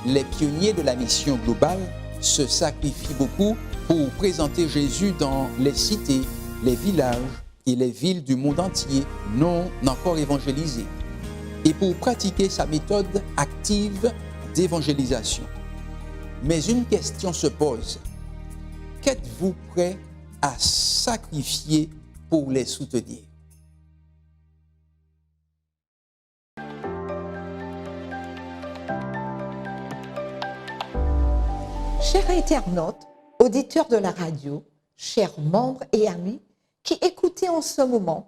les pionniers de la mission globale se sacrifient beaucoup pour présenter Jésus dans les cités, les villages et les villes du monde entier non encore évangélisées, et pour pratiquer sa méthode active d'évangélisation. Mais une question se pose. Qu'êtes-vous prêt à sacrifier pour les soutenir? Chers internautes, auditeurs de la radio, chers membres et amis qui écoutez en ce moment,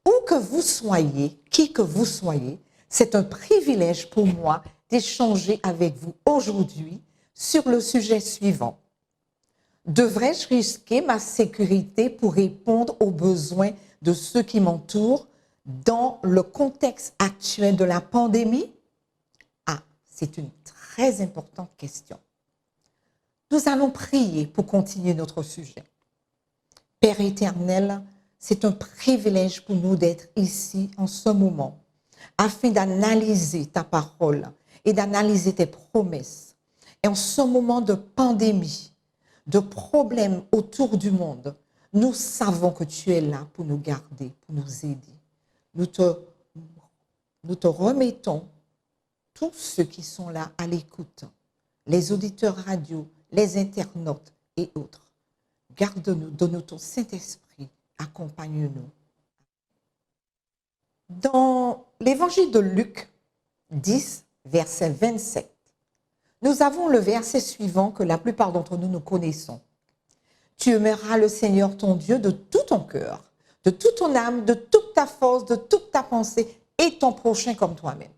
où que vous soyez, qui que vous soyez, c'est un privilège pour moi d'échanger avec vous aujourd'hui sur le sujet suivant. Devrais-je risquer ma sécurité pour répondre aux besoins de ceux qui m'entourent dans le contexte actuel de la pandémie? Ah, c'est une très importante question. Nous allons prier pour continuer notre sujet. Père éternel, c'est un privilège pour nous d'être ici en ce moment, afin d'analyser ta parole et d'analyser tes promesses. Et en ce moment de pandémie, de problèmes autour du monde, nous savons que tu es là pour nous garder, pour nous aider. Nous te remettons tous ceux qui sont là à l'écoute, les auditeurs radio, les internautes et autres. Garde-nous, donne-nous ton Saint-Esprit, accompagne-nous. Dans l'évangile de Luc 10, verset 27, nous avons le verset suivant que la plupart d'entre nous connaissons. Tu aimeras le Seigneur ton Dieu de tout ton cœur, de toute ton âme, de toute ta force, de toute ta pensée et ton prochain comme toi-même.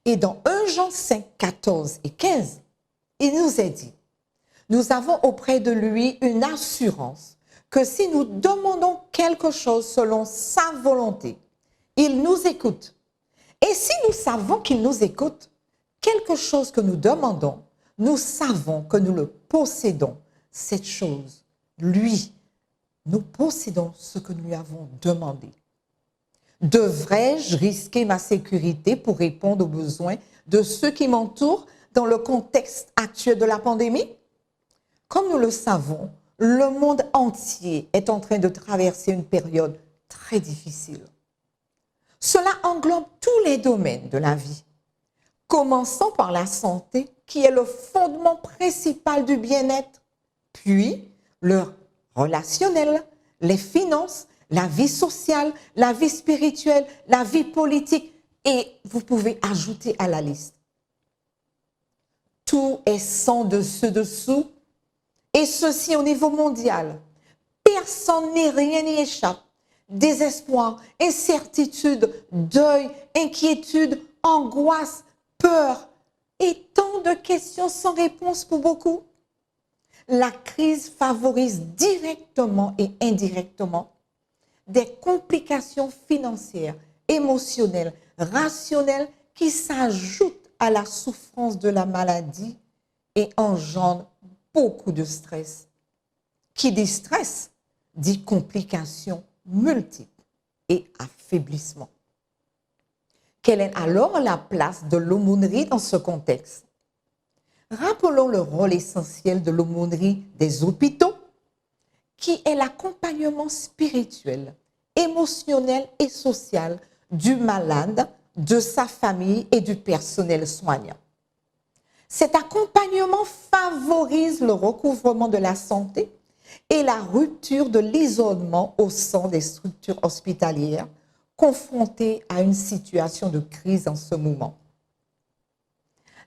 Et dans 1 Jean 5, 14 et 15, il nous est dit, nous avons auprès de lui une assurance que si nous demandons quelque chose selon sa volonté, il nous écoute. Et si nous savons qu'il nous écoute, quelque chose que nous demandons, nous savons que nous le possédons, cette chose. Lui, nous possédons ce que nous lui avons demandé. Devrais-je risquer ma sécurité pour répondre aux besoins de ceux qui m'entourent dans le contexte actuel de la pandémie? Comme nous le savons, le monde entier est en train de traverser une période très difficile. Cela englobe tous les domaines de la vie, commençant par la santé, qui est le fondement principal du bien-être, puis le relationnel, les finances, la vie sociale, la vie spirituelle, la vie politique, et vous pouvez ajouter à la liste. Tout est sans dessus-dessous, et ceci au niveau mondial. Personne ni rien n'y échappe. Désespoir, incertitude, deuil, inquiétude, angoisse, peur et tant de questions sans réponse pour beaucoup. La crise favorise directement et indirectement des complications financières, émotionnelles, rationnelles qui s'ajoutent à la souffrance de la maladie et engendrent beaucoup de stress. Qui dit stress, dit complications multiples et affaiblissement. Quelle est alors la place de l'aumônerie dans ce contexte? Rappelons le rôle essentiel de l'aumônerie des hôpitaux, qui est l'accompagnement spirituel, émotionnel et social du malade, de sa famille et du personnel soignant. Cet accompagnement favorise le recouvrement de la santé et la rupture de l'isolement au sein des structures hospitalières confrontées à une situation de crise en ce moment.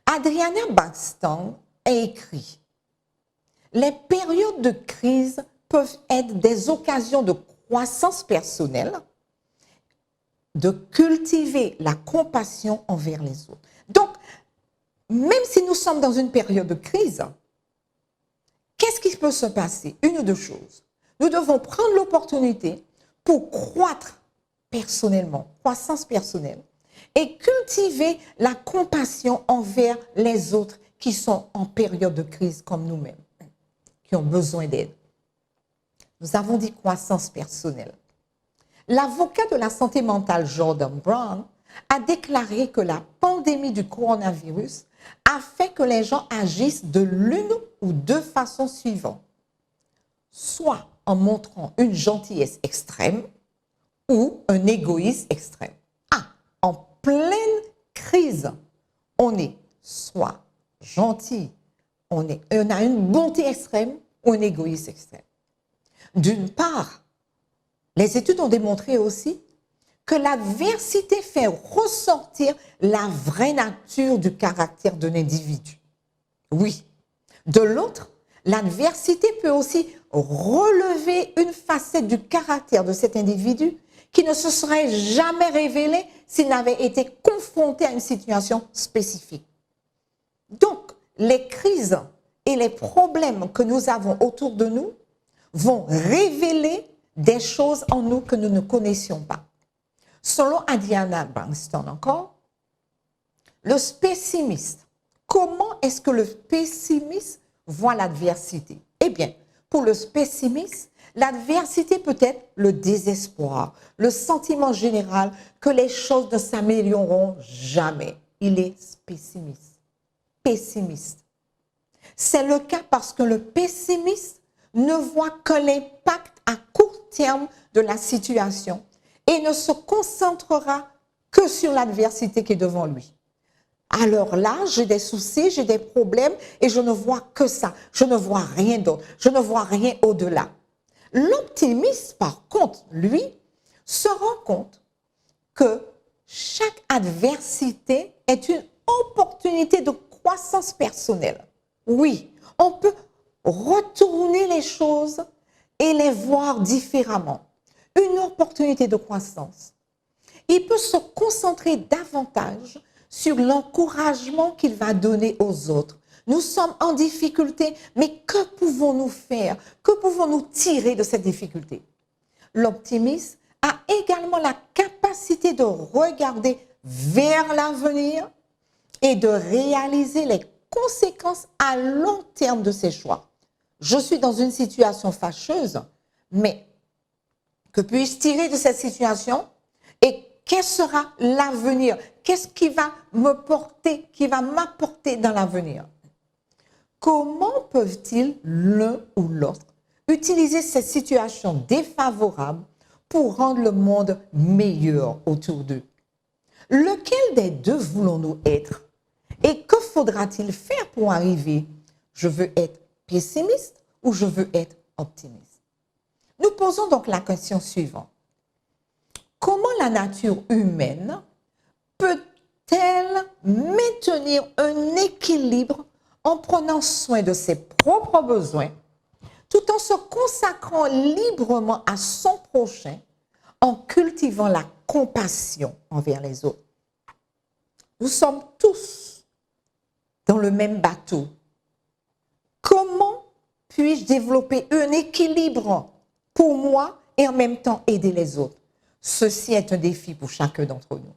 Adriana Baxton a écrit « Les périodes de crise peuvent être des occasions de croissance personnelle, de cultiver la compassion envers les autres. » Donc, même si nous sommes dans une période de crise, qu'est-ce qui peut se passer? Une ou deux choses. Nous devons prendre l'opportunité pour croître personnellement, croissance personnelle, et cultiver la compassion envers les autres qui sont en période de crise comme nous-mêmes, qui ont besoin d'aide. Nous avons dit croissance personnelle. L'avocat de la santé mentale Jordan Brown a déclaré que la pandémie du coronavirus a fait que les gens agissent de l'une ou deux façons suivantes. Soit en montrant une gentillesse extrême ou un égoïsme extrême. Ah, en pleine crise, on est soit gentil, on a une bonté extrême ou un égoïsme extrême. D'une part, les études ont démontré aussi que l'adversité fait ressortir la vraie nature du caractère d'un individu. Oui. De l'autre, l'adversité peut aussi relever une facette du caractère de cet individu qui ne se serait jamais révélée s'il n'avait été confronté à une situation spécifique. Donc, les crises et les problèmes que nous avons autour de nous vont révéler des choses en nous que nous ne connaissions pas. Selon Adriana Branston encore, le pessimiste, comment est-ce que le pessimiste voit l'adversité? Eh bien, pour le pessimiste, l'adversité peut être le désespoir, le sentiment général que les choses ne s'amélioreront jamais. Il est pessimiste. Pessimiste. C'est le cas parce que le pessimiste ne voit que l'impact à court terme de la situation et ne se concentrera que sur l'adversité qui est devant lui. Alors là, j'ai des soucis, j'ai des problèmes et je ne vois que ça. Je ne vois rien d'autre. Je ne vois rien au-delà. L'optimiste, par contre, lui, se rend compte que chaque adversité est une opportunité de croissance personnelle. Oui, on peut retourner les choses et les voir différemment. Une opportunité de croissance. Il peut se concentrer davantage sur l'encouragement qu'il va donner aux autres. Nous sommes en difficulté, mais que pouvons-nous faire? Que pouvons-nous tirer de cette difficulté? L'optimiste a également la capacité de regarder vers l'avenir et de réaliser les conséquences à long terme de ses choix. Je suis dans une situation fâcheuse, mais que puis-je tirer de cette situation et quel sera l'avenir? Qu'est-ce qui va me porter, qui va m'apporter dans l'avenir? Comment peuvent-ils, l'un ou l'autre, utiliser cette situation défavorable pour rendre le monde meilleur autour d'eux? Lequel des deux voulons-nous être? Et que faudra-t-il faire pour arriver? Je veux être pessimiste ou je veux être optimiste? Nous posons donc la question suivante. Comment la nature humaine peut-elle maintenir un équilibre en prenant soin de ses propres besoins, tout en se consacrant librement à son prochain, en cultivant la compassion envers les autres? Nous sommes tous dans le même bateau. Comment puis-je développer un équilibre pour moi et en même temps aider les autres? Ceci est un défi pour chacun d'entre nous.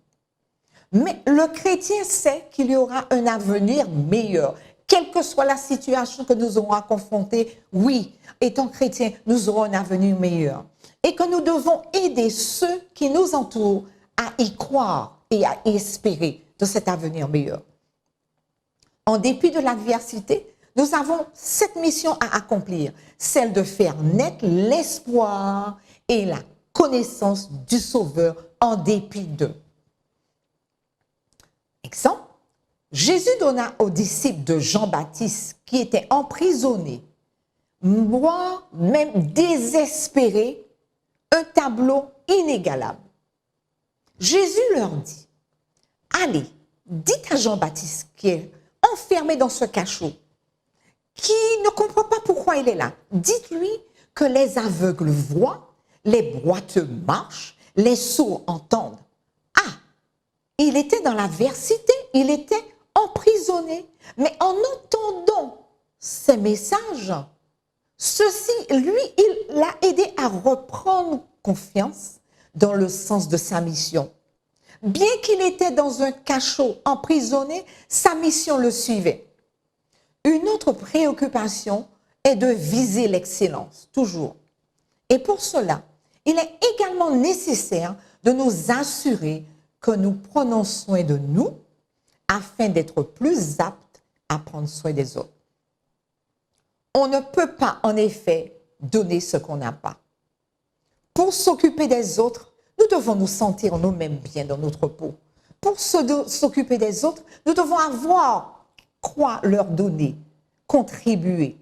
Mais le chrétien sait qu'il y aura un avenir meilleur. Quelle que soit la situation que nous aurons à confronter, oui, étant chrétien, nous aurons un avenir meilleur. Et que nous devons aider ceux qui nous entourent à y croire et à espérer de cet avenir meilleur. En dépit de l'adversité, nous avons cette mission à accomplir, celle de faire naître l'espoir et la connaissance du Sauveur en dépit d'eux. Exemple, Jésus donna aux disciples de Jean-Baptiste qui étaient emprisonnés, moi-même désespéré, un tableau inégalable. Jésus leur dit, allez, dites à Jean-Baptiste qui est enfermé dans ce cachot, qui ne comprend pas pourquoi il est là, dites-lui que les aveugles voient, les boiteux marchent, les sourds entendent. Ah, il était dans l'adversité, il était emprisonné. Mais en entendant ces messages, ceci, lui, il l'a aidé à reprendre confiance dans le sens de sa mission. Bien qu'il était dans un cachot emprisonné, sa mission le suivait. Une autre préoccupation est de viser l'excellence, toujours. Et pour cela, il est également nécessaire de nous assurer que nous prenons soin de nous afin d'être plus apte à prendre soin des autres. On ne peut pas, en effet, donner ce qu'on n'a pas. Pour s'occuper des autres, nous devons nous sentir nous-mêmes bien dans notre peau. Pour s'occuper des autres, nous devons avoir quoi leur donner, contribuer.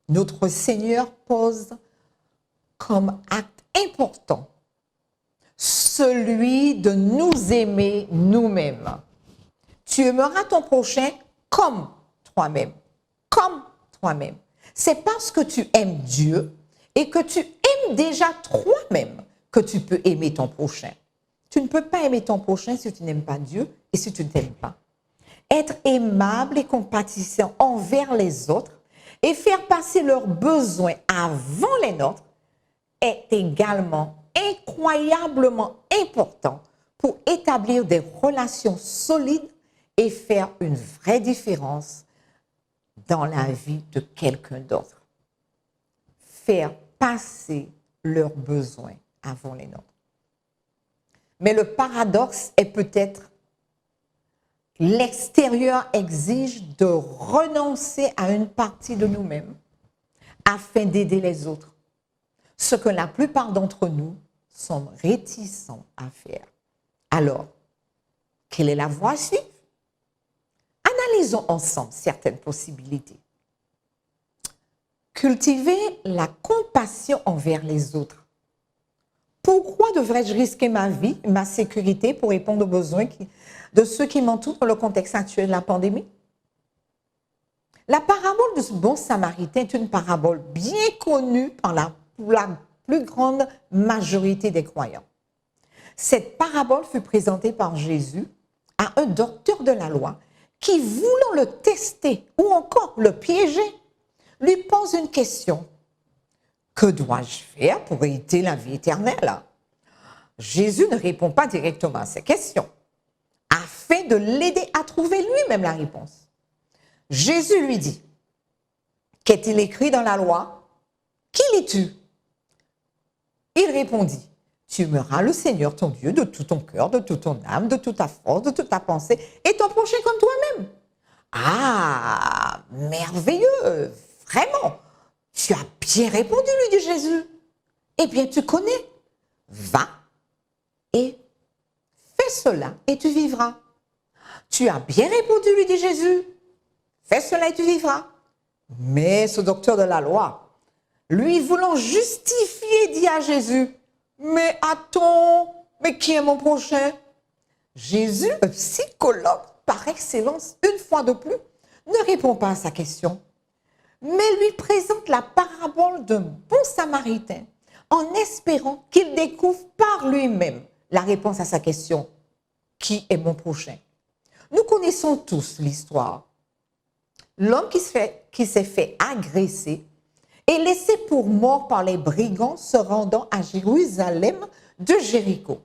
Notre Seigneur pose comme acte important celui de nous aimer nous-mêmes. Tu aimeras ton prochain comme toi-même. Comme toi-même. C'est parce que tu aimes Dieu et que tu aimes déjà toi-même que tu peux aimer ton prochain. Tu ne peux pas aimer ton prochain si tu n'aimes pas Dieu et si tu ne t'aimes pas. Être aimable et compatissant envers les autres et faire passer leurs besoins avant les nôtres est également incroyablement important pour établir des relations solides et faire une vraie différence dans la vie de quelqu'un d'autre. Faire passer leurs besoins avant les nôtres. Mais le paradoxe est peut-être l'extérieur exige de renoncer à une partie de nous-mêmes afin d'aider les autres, ce que la plupart d'entre nous sont réticents à faire. Alors, quelle est la voie à suivre? Analysons ensemble certaines possibilités. Cultiver la compassion envers les autres. Pourquoi devrais-je risquer ma vie, ma sécurité pour répondre aux besoins de ceux qui m'entourent dans le contexte actuel de la pandémie? La parabole du bon samaritain est une parabole bien connue par la plus grande majorité des croyants. Cette parabole fut présentée par Jésus à un docteur de la loi qui, voulant le tester ou encore le piéger, lui pose une question. Que dois-je faire pour hériter la vie éternelle? Jésus ne répond pas directement à ces questions, afin de l'aider à trouver lui-même la réponse. Jésus lui dit, qu'est-il écrit dans la loi? Qui lis-tu? Il répondit, tu aimeras le Seigneur ton Dieu de tout ton cœur, de toute ton âme, de toute ta force, de toute ta pensée, et ton prochain comme toi-même. Ah, merveilleux, vraiment. Tu as bien répondu, lui dit Jésus. Eh bien, tu connais. Va et fais cela et tu vivras. Tu as bien répondu, lui dit Jésus. Fais cela et tu vivras. Mais ce docteur de la loi, lui voulant justifier, dit à Jésus, mais attends, mais qui est mon prochain? Jésus, le psychologue par excellence, une fois de plus, ne répond pas à sa question, mais lui présente la parabole d'un bon samaritain en espérant qu'il découvre par lui-même la réponse à sa question. Qui est mon prochain? Nous connaissons tous l'histoire. L'homme qui s'est fait agresser et laissé pour mort par les brigands se rendant à Jérusalem de Jéricho.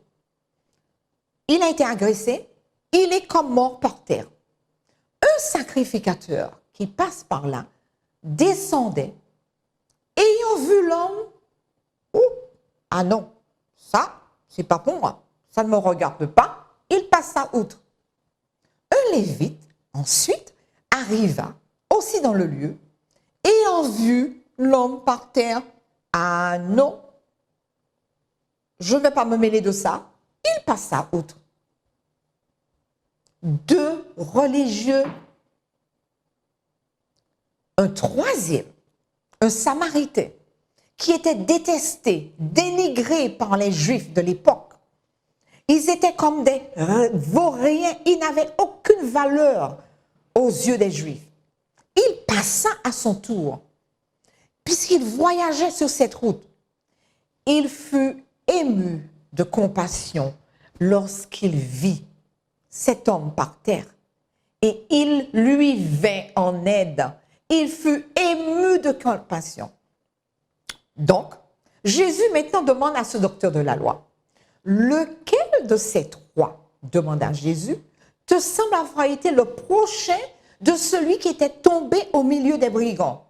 Il a été agressé, il est comme mort par terre. Un sacrificateur qui passe par là descendait, ayant vu l'homme, ah non, ça, c'est pas pour moi, ça ne me regarde pas, il passa outre. Un lévite, ensuite, arriva aussi dans le lieu, ayant vu l'homme par terre, ah non, je ne vais pas me mêler de ça, il passa outre. Deux religieux, un troisième, un samaritain, qui était détesté, dénigré par les Juifs de l'époque. Ils étaient comme des vauriens, ils n'avaient aucune valeur aux yeux des Juifs. Il passa à son tour, puisqu'il voyageait sur cette route. Il fut ému de compassion lorsqu'il vit cet homme par terre et il lui vint en aide. Il fut ému de compassion. Donc, Jésus maintenant demande à ce docteur de la loi, lequel de ces trois, demanda Jésus, te semble avoir été le prochain de celui qui était tombé au milieu des brigands?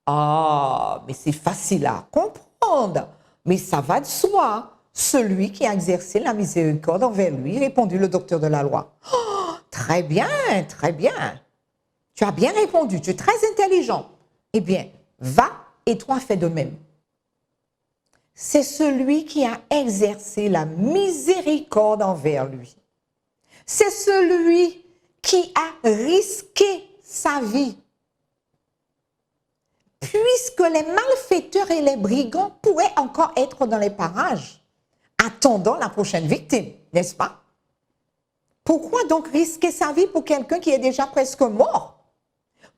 Ah, mais c'est facile à comprendre, mais ça va de soi. Celui qui a exercé la miséricorde envers lui, répondit le docteur de la loi. Oh, Très bien, très bien. Tu as bien répondu, tu es très intelligent. Eh bien, va et toi fais de même. C'est celui qui a exercé la miséricorde envers lui. C'est celui qui a risqué sa vie. Puisque les malfaiteurs et les brigands pourraient encore être dans les parages, attendant la prochaine victime, n'est-ce pas? Pourquoi donc risquer sa vie pour quelqu'un qui est déjà presque mort?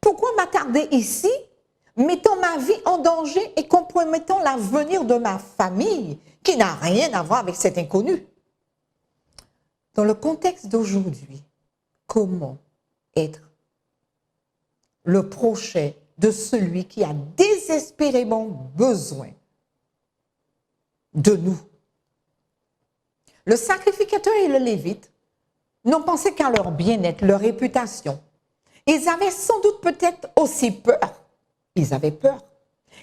Pourquoi m'attarder ici, mettant ma vie en danger et compromettant l'avenir de ma famille qui n'a rien à voir avec cet inconnu? Dans le contexte d'aujourd'hui, comment être le prochain de celui qui a désespérément besoin de nous? Le sacrificateur et le lévite n'ont pensé qu'à leur bien-être, leur réputation. Ils avaient sans doute peut-être aussi peur. Ils avaient peur.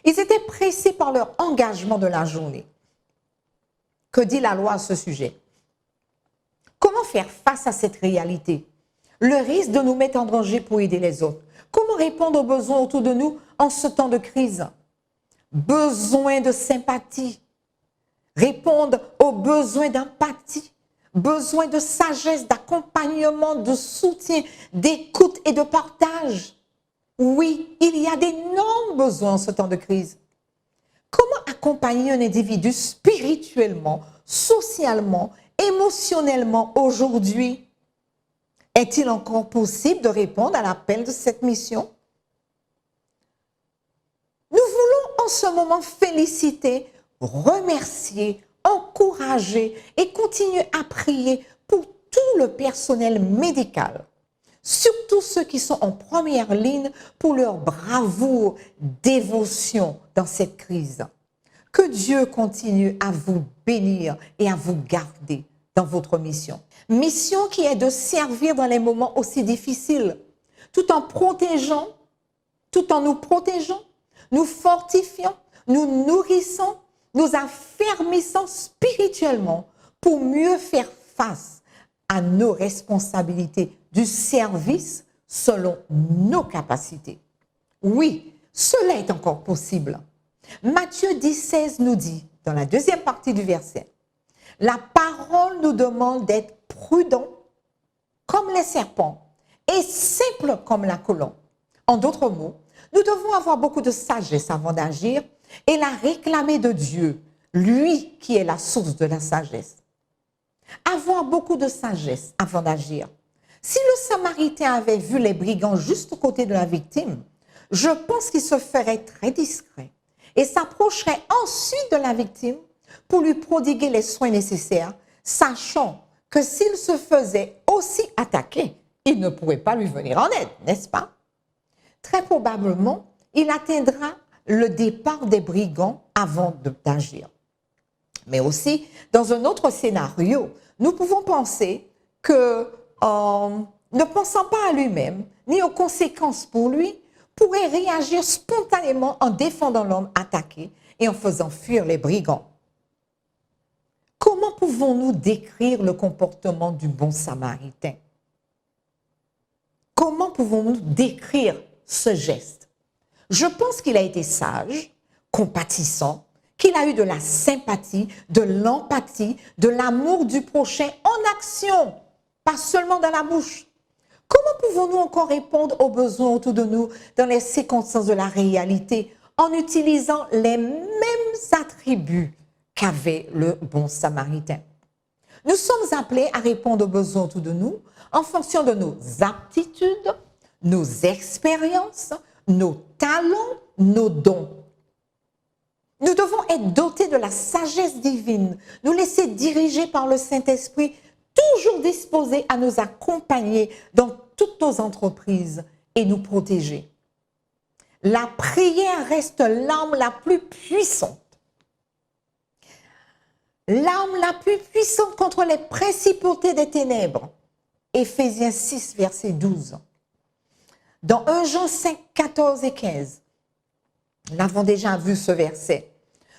Ils étaient pressés par leur engagement de la journée. Que dit la loi à ce sujet? Comment faire face à cette réalité? Le risque de nous mettre en danger pour aider les autres. Comment répondre aux besoins autour de nous en ce temps de crise? Besoin de sympathie. Répondre aux besoins d'empathie. Besoin de sagesse, d'accompagnement, de soutien, d'écoute et de partage. Oui, il y a d'énormes besoins en ce temps de crise. Comment accompagner un individu spirituellement, socialement, émotionnellement aujourd'hui? Est-il encore possible de répondre à l'appel de cette mission? Nous voulons en ce moment féliciter, remercier, encourager et continuer à prier pour tout le personnel médical, surtout ceux qui sont en première ligne pour leur bravoure, dévotion dans cette crise. Que Dieu continue à vous bénir et à vous garder dans votre mission. Mission qui est de servir dans les moments aussi difficiles, tout en protégeant, tout en nous protégeant, nous fortifiant, nous nourrissant, nous affermissant spirituellement pour mieux faire face à nos responsabilités du service selon nos capacités. Oui, cela est encore possible. Matthieu 10,16 nous dit, dans la deuxième partie du verset, la parole nous demande d'être prudents comme les serpents et simples comme la colombe. En d'autres mots, nous devons avoir beaucoup de sagesse avant d'agir et la réclamer de Dieu, lui qui est la source de la sagesse. Avoir beaucoup de sagesse avant d'agir. Si le Samaritain avait vu les brigands juste aux côtés de la victime, je pense qu'il se ferait très discret et s'approcherait ensuite de la victime pour lui prodiguer les soins nécessaires, sachant que s'il se faisait aussi attaquer, il ne pourrait pas lui venir en aide, n'est-ce pas? Très probablement, il atteindra le départ des brigands avant d'agir. Mais aussi, dans un autre scénario, nous pouvons penser que, ne pensant pas à lui-même, ni aux conséquences pour lui, pourrait réagir spontanément en défendant l'homme attaqué et en faisant fuir les brigands. Comment pouvons-nous décrire le comportement du bon Samaritain? Comment pouvons-nous décrire ce geste? Je pense qu'il a été sage, compatissant, qu'il a eu de la sympathie, de l'empathie, de l'amour du prochain en action, pas seulement dans la bouche. Comment pouvons-nous encore répondre aux besoins autour de nous dans les circonstances de la réalité en utilisant les mêmes attributs qu'avait le bon Samaritain? Nous sommes appelés à répondre aux besoins autour de nous en fonction de nos aptitudes, nos expériences, nos talents, nos dons. Nous devons être dotés de la sagesse divine, nous laisser diriger par le Saint-Esprit, toujours disposés à nous accompagner dans toutes nos entreprises et nous protéger. La prière reste l'arme la plus puissante. L'arme la plus puissante contre les principautés des ténèbres. Éphésiens 6, verset 12. Dans 1 Jean 5, 14 et 15, nous avons déjà vu ce verset.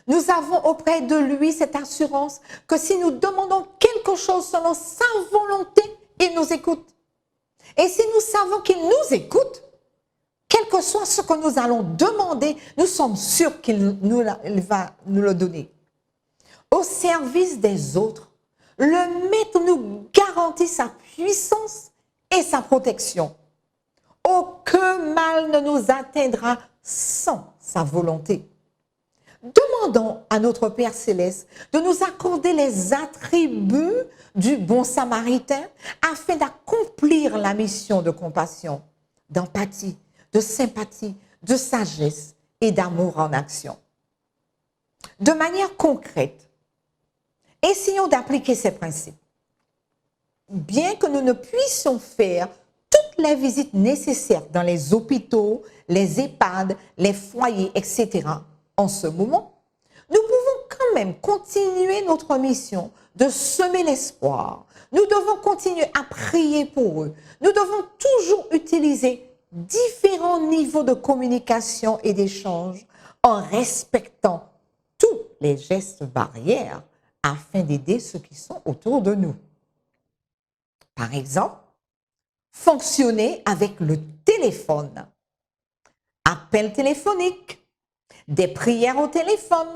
Nous avons auprès de lui cette assurance que si nous demandons quelque chose selon sa volonté, il nous écoute. Et si nous savons qu'il nous écoute, quel que soit ce que nous allons demander, nous sommes sûrs qu'il il va nous le donner. Au service des autres, le Maître nous garantit sa puissance et sa protection. Aucun mal ne nous atteindra sans sa volonté. Demandons à notre Père Céleste de nous accorder les attributs du bon samaritain afin d'accomplir la mission de compassion, d'empathie, de sympathie, de sagesse et d'amour en action. De manière concrète, essayons d'appliquer ces principes. Bien que nous ne puissions faire toutes les visites nécessaires dans les hôpitaux, les EHPAD, les foyers, etc., en ce moment, nous pouvons quand même continuer notre mission de semer l'espoir. Nous devons continuer à prier pour eux. Nous devons toujours utiliser différents niveaux de communication et d'échange en respectant tous les gestes barrières afin d'aider ceux qui sont autour de nous. Par exemple, fonctionner avec le téléphone, appel téléphonique, des prières au téléphone,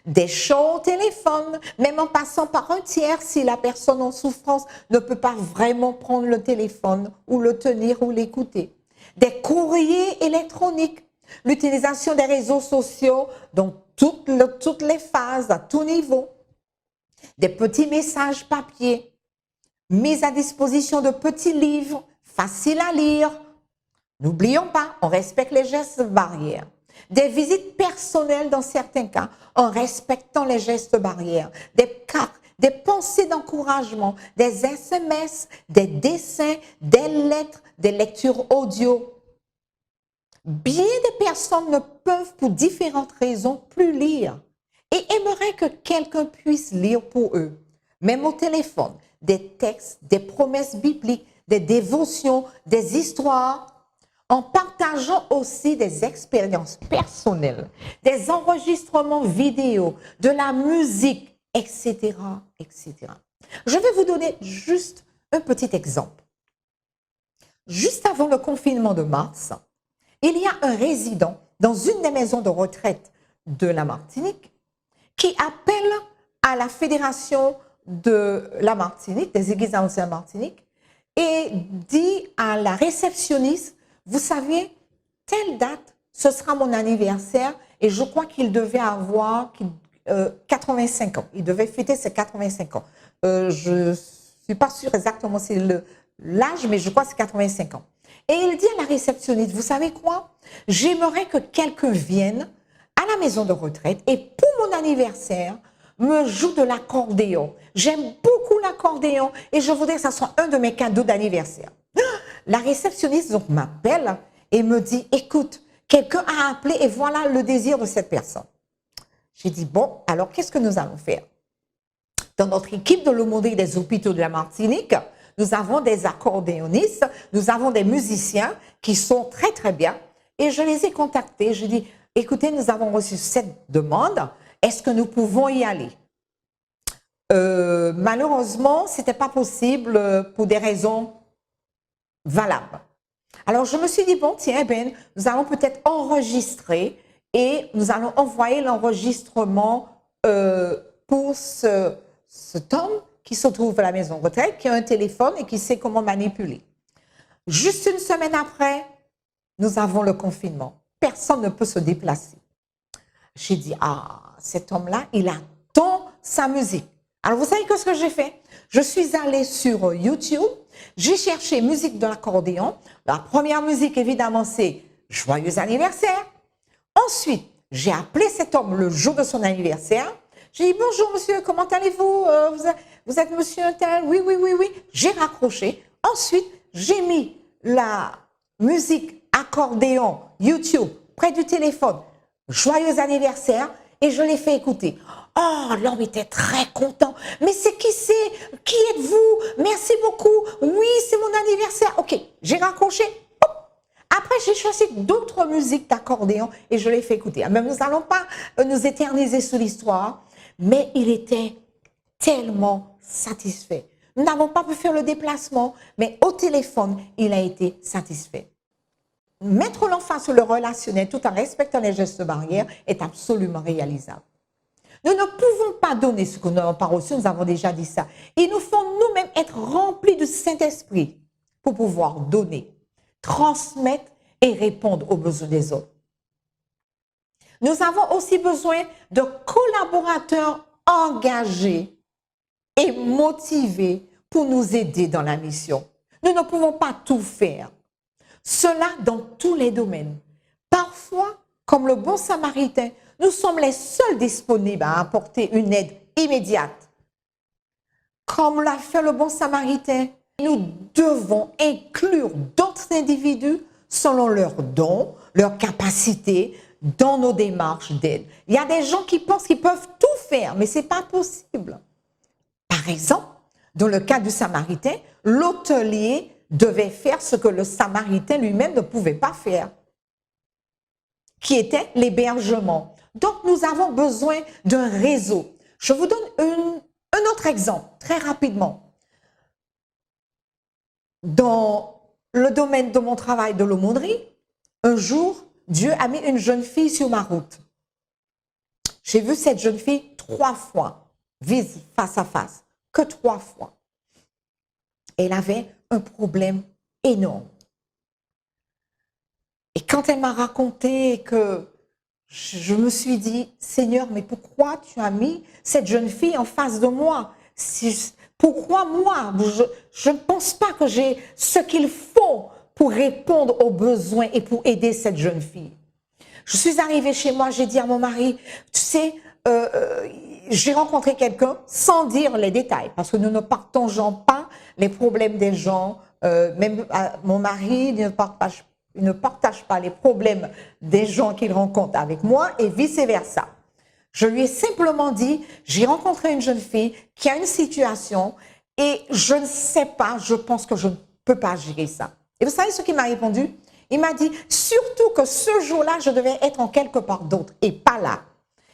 des chants au téléphone, même en passant par un tiers si la personne en souffrance ne peut pas vraiment prendre le téléphone ou le tenir ou l'écouter. Des courriers électroniques, l'utilisation des réseaux sociaux dans toutes les phases, à tout niveau, des petits messages papier, mise à disposition de petits livres faciles à lire. N'oublions pas, on respecte les gestes barrières. Des visites personnelles dans certains cas, en respectant les gestes barrières. Des cartes, des pensées d'encouragement, des SMS, des dessins, des lettres, des lectures audio. Bien des personnes ne peuvent pour différentes raisons plus lire et aimeraient que quelqu'un puisse lire pour eux. Même au téléphone, des textes, des promesses bibliques, des dévotions, des histoires, en partageant aussi des expériences personnelles, des enregistrements vidéo, de la musique, etc., etc. Je vais vous donner juste un petit exemple. Juste avant le confinement de mars, il y a un résident dans une des maisons de retraite de la Martinique qui appelle à la Fédération de la Martinique, des Églises de la Martinique, et dit à la réceptionniste: vous savez, telle date, ce sera mon anniversaire, et je crois qu'il devait avoir 85 ans. Il devait fêter ses 85 ans. Je ne suis pas sûre exactement c'est l'âge, mais je crois que c'est 85 ans. Et il dit à la réceptionniste: vous savez quoi? J'aimerais que quelqu'un vienne à la maison de retraite et pour mon anniversaire, me joue de l'accordéon. J'aime beaucoup l'accordéon et je voudrais que ça soit un de mes cadeaux d'anniversaire. La réceptionniste donc m'appelle et me dit: écoute, quelqu'un a appelé et voilà le désir de cette personne. J'ai dit: bon, alors qu'est-ce que nous allons faire? Dans notre équipe de l'aumônerie des hôpitaux de la Martinique, nous avons des accordéonistes, nous avons des musiciens qui sont très très bien et je les ai contactés. Je dis: écoutez, nous avons reçu cette demande, est-ce que nous pouvons y aller? Malheureusement, ce n'était pas possible pour des raisons valables. Alors, je me suis dit: bon, tiens, ben, nous allons peut-être enregistrer et nous allons envoyer l'enregistrement pour cet homme qui se trouve à la maison de retraite, qui a un téléphone et qui sait comment manipuler. Juste une semaine après, nous avons le confinement. Personne ne peut se déplacer. J'ai dit: ah, cet homme-là, il attend sa musique. Alors, vous savez ce que j'ai fait? Je suis allée sur YouTube, j'ai cherché musique de l'accordéon. La première musique, évidemment, c'est Joyeux anniversaire. Ensuite, j'ai appelé cet homme le jour de son anniversaire. J'ai dit: bonjour monsieur, comment allez-vous? Vous êtes monsieur un tel? Oui, oui, oui, oui. J'ai raccroché. Ensuite, j'ai mis la musique accordéon YouTube près du téléphone. Joyeux anniversaire. Et je l'ai fait écouter. Oh, l'homme était très content. Mais c'est qui c'est? Qui êtes-vous? Merci beaucoup. Oui, c'est mon anniversaire. Ok, j'ai raccroché. Hop. Après, j'ai choisi d'autres musiques d'accordéon et je l'ai fait écouter. Même nous n'allons pas nous éterniser sur l'histoire, mais il était tellement satisfait. Nous n'avons pas pu faire le déplacement, mais au téléphone, il a été satisfait. Mettre l'enfant sur le relationnel tout en respectant les gestes barrières est absolument réalisable. Nous ne pouvons pas donner ce que nous n'avons pas reçu, nous avons déjà dit ça. Il nous faut nous-mêmes être remplis du Saint-Esprit pour pouvoir donner, transmettre et répondre aux besoins des autres. Nous avons aussi besoin de collaborateurs engagés et motivés pour nous aider dans la mission. Nous ne pouvons pas tout faire. Cela dans tous les domaines. Parfois, comme le bon Samaritain, nous sommes les seuls disponibles à apporter une aide immédiate. Comme l'a fait le bon Samaritain, nous devons inclure d'autres individus selon leurs dons, leurs capacités, dans nos démarches d'aide. Il y a des gens qui pensent qu'ils peuvent tout faire, mais ce n'est pas possible. Par exemple, dans le cas du Samaritain, l'hôtelier devait faire ce que le Samaritain lui-même ne pouvait pas faire, qui était l'hébergement. Donc, nous avons besoin d'un réseau. Je vous donne un autre exemple, très rapidement. Dans le domaine de mon travail de l'aumônerie, un jour, Dieu a mis une jeune fille sur ma route. J'ai vu cette jeune fille 3 fois, face à face, que 3 fois. Elle avait un problème énorme. Et quand elle m'a raconté que je me suis dit, Seigneur, mais pourquoi tu as mis cette jeune fille en face de moi? Pourquoi moi? Je ne pense pas que j'ai ce qu'il faut pour répondre aux besoins et pour aider cette jeune fille. Je suis arrivée chez moi, j'ai dit à mon mari, tu sais, j'ai rencontré quelqu'un sans dire les détails, parce que nous ne partageons pas les problèmes des gens, même mon mari ne partage pas les problèmes des gens qu'il rencontre avec moi et vice-versa. Je lui ai simplement dit, j'ai rencontré une jeune fille qui a une situation et je ne sais pas, je pense que je ne peux pas gérer ça. Et vous savez ce qu'il m'a répondu? Il m'a dit, surtout que ce jour-là, je devais être en quelque part d'autre et pas là.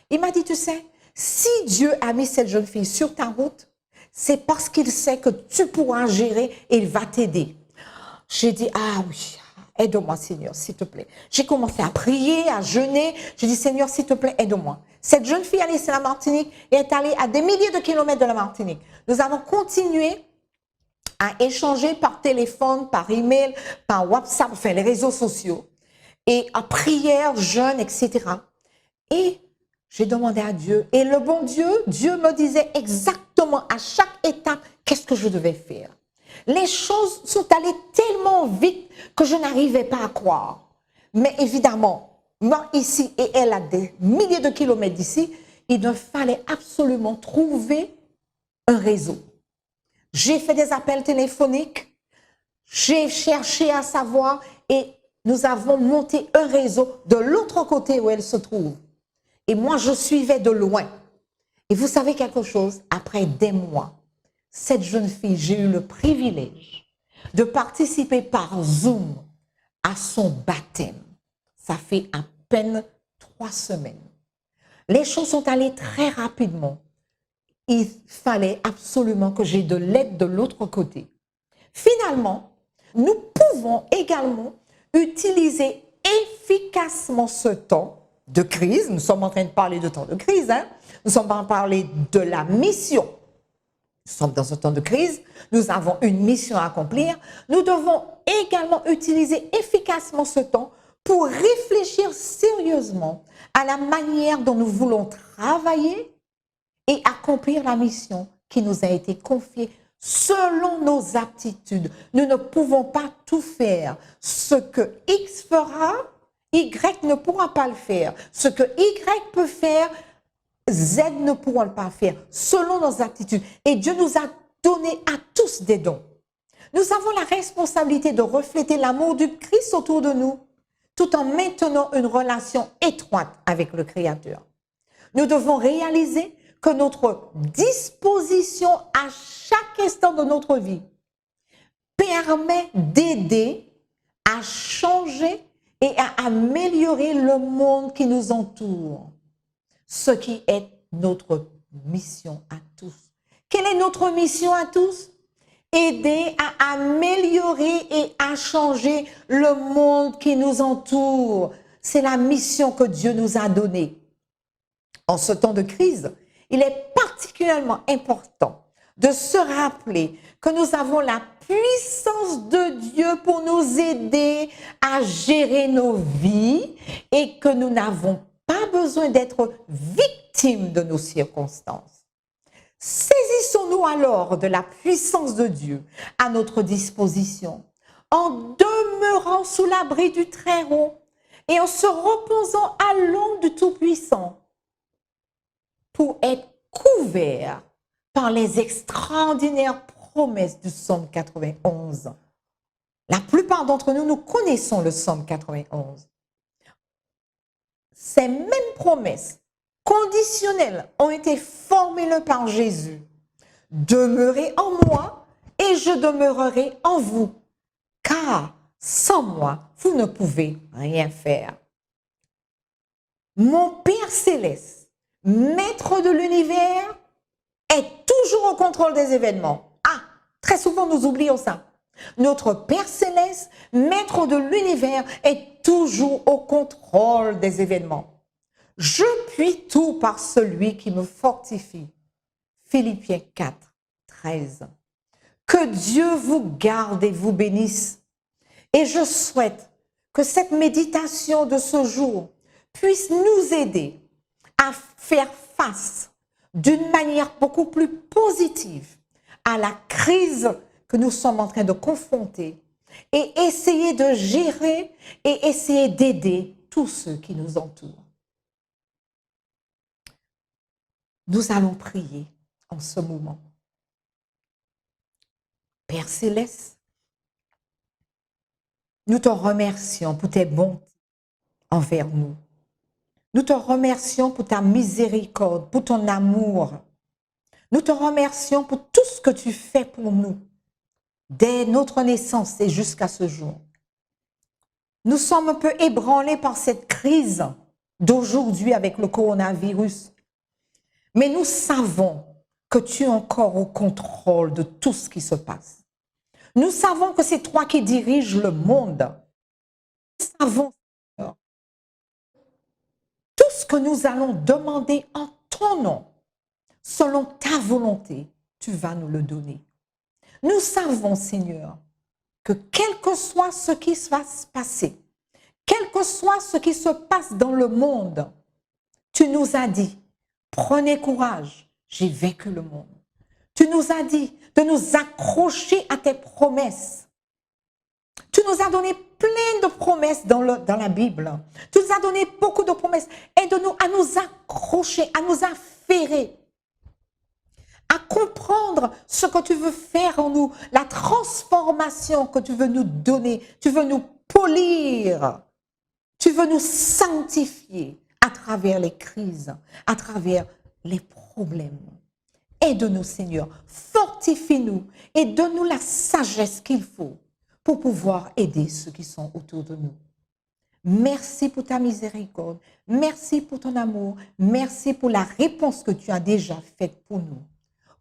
Il m'a dit, tu sais, si Dieu a mis cette jeune fille sur ta route, c'est parce qu'il sait que tu pourras gérer et il va t'aider. J'ai dit, ah oui, aide-moi Seigneur, s'il te plaît. J'ai commencé à prier, à jeûner. J'ai dit, Seigneur, s'il te plaît, aide-moi. Cette jeune fille a laissé la Martinique et est allée à des milliers de kilomètres de la Martinique. Nous avons continué à échanger par téléphone, par email, par WhatsApp, enfin les réseaux sociaux, et à prière, jeûne, etc. Et j'ai demandé à Dieu, et le bon Dieu, Dieu me disait exactement à chaque étape qu'est-ce que je devais faire. Les choses sont allées tellement vite que je n'arrivais pas à croire. Mais évidemment, moi ici et elle à des milliers de kilomètres d'ici, il me fallait absolument trouver un réseau. J'ai fait des appels téléphoniques, j'ai cherché à savoir et nous avons monté un réseau de l'autre côté où elle se trouve. Et moi, je suivais de loin. Et vous savez quelque chose? Après des mois, cette jeune fille, j'ai eu le privilège de participer par Zoom à son baptême. Ça fait à peine 3 semaines. Les choses sont allées très rapidement. Il fallait absolument que j'ai de l'aide de l'autre côté. Finalement, nous pouvons également utiliser efficacement ce temps de crise. Nous sommes en train de parler de temps de crise. Nous sommes en train de parler de la mission. Nous sommes dans un temps de crise. Nous avons une mission à accomplir. Nous devons également utiliser efficacement ce temps pour réfléchir sérieusement à la manière dont nous voulons travailler et accomplir la mission qui nous a été confiée selon nos aptitudes. Nous ne pouvons pas tout faire. Ce que X fera, Y ne pourra pas le faire. Ce que Y peut faire, Z ne pourra pas faire, selon nos aptitudes. Et Dieu nous a donné à tous des dons. Nous avons la responsabilité de refléter l'amour du Christ autour de nous, tout en maintenant une relation étroite avec le Créateur. Nous devons réaliser que notre disposition à chaque instant de notre vie permet d'aider à changer et à améliorer le monde qui nous entoure, ce qui est notre mission à tous. Quelle est notre mission à tous? aider à améliorer et à changer le monde qui nous entoure. C'est la mission que Dieu nous a donnée. En ce temps de crise, il est particulièrement important de se rappeler que nous avons la puissance de Dieu pour nous aider à gérer nos vies et que nous n'avons pas besoin d'être victimes de nos circonstances. Saisissons-nous alors de la puissance de Dieu à notre disposition en demeurant sous l'abri du Très-Haut et en se reposant à l'ombre du Tout-Puissant pour être couverts par les extraordinaires promesses du Psaume 91. La plupart d'entre nous, nous connaissons le Psaume 91. Ces mêmes promesses conditionnelles ont été formulées par Jésus. Demeurez en moi et je demeurerai en vous, car sans moi, vous ne pouvez rien faire. Mon Père céleste, maître de l'univers, est toujours au contrôle des événements. Ah, très souvent nous oublions ça. Notre Père céleste, maître de l'univers, est toujours au contrôle des événements. Je puis tout par celui qui me fortifie. Philippiens 4, 13. Que Dieu vous garde et vous bénisse. Et je souhaite que cette méditation de ce jour puisse nous aider à faire face d'une manière beaucoup plus positive à la crise que nous sommes en train de confronter et essayer de gérer et essayer d'aider tous ceux qui nous entourent. Nous allons prier en ce moment. Père Céleste, nous te remercions pour tes bontés envers nous. Nous te remercions pour ta miséricorde, pour ton amour. Nous te remercions pour tout ce que tu fais pour nous, dès notre naissance et jusqu'à ce jour. Nous sommes un peu ébranlés par cette crise d'aujourd'hui avec le coronavirus. Mais nous savons que tu es encore au contrôle de tout ce qui se passe. Nous savons que c'est toi qui diriges le monde. Nous savons tout ce que nous allons demander en ton nom, selon ta volonté, tu vas nous le donner. Nous savons, Seigneur, que quel que soit ce qui va se passer, quel que soit ce qui se passe dans le monde, tu nous as dit, prenez courage, j'ai vaincu le monde. Tu nous as dit de nous accrocher à tes promesses. Tu nous as donné plein de promesses dans la Bible. Tu nous as donné beaucoup de promesses. Aide-nous à nous accrocher, à nous affairer, à comprendre ce que tu veux faire en nous, la transformation que tu veux nous donner. Tu veux nous polir. Tu veux nous sanctifier à travers les crises, à travers les problèmes. Aide-nous, Seigneur, fortifie-nous et donne-nous la sagesse qu'il faut pour pouvoir aider ceux qui sont autour de nous. Merci pour ta miséricorde, merci pour ton amour, merci pour la réponse que tu as déjà faite pour nous.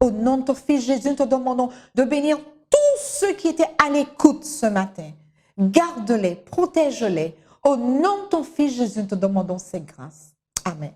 Au nom de ton Fils Jésus, nous te demandons de bénir tous ceux qui étaient à l'écoute ce matin. Garde-les, protège-les. Au nom de ton Fils Jésus, nous te demandons ces grâces. Amen.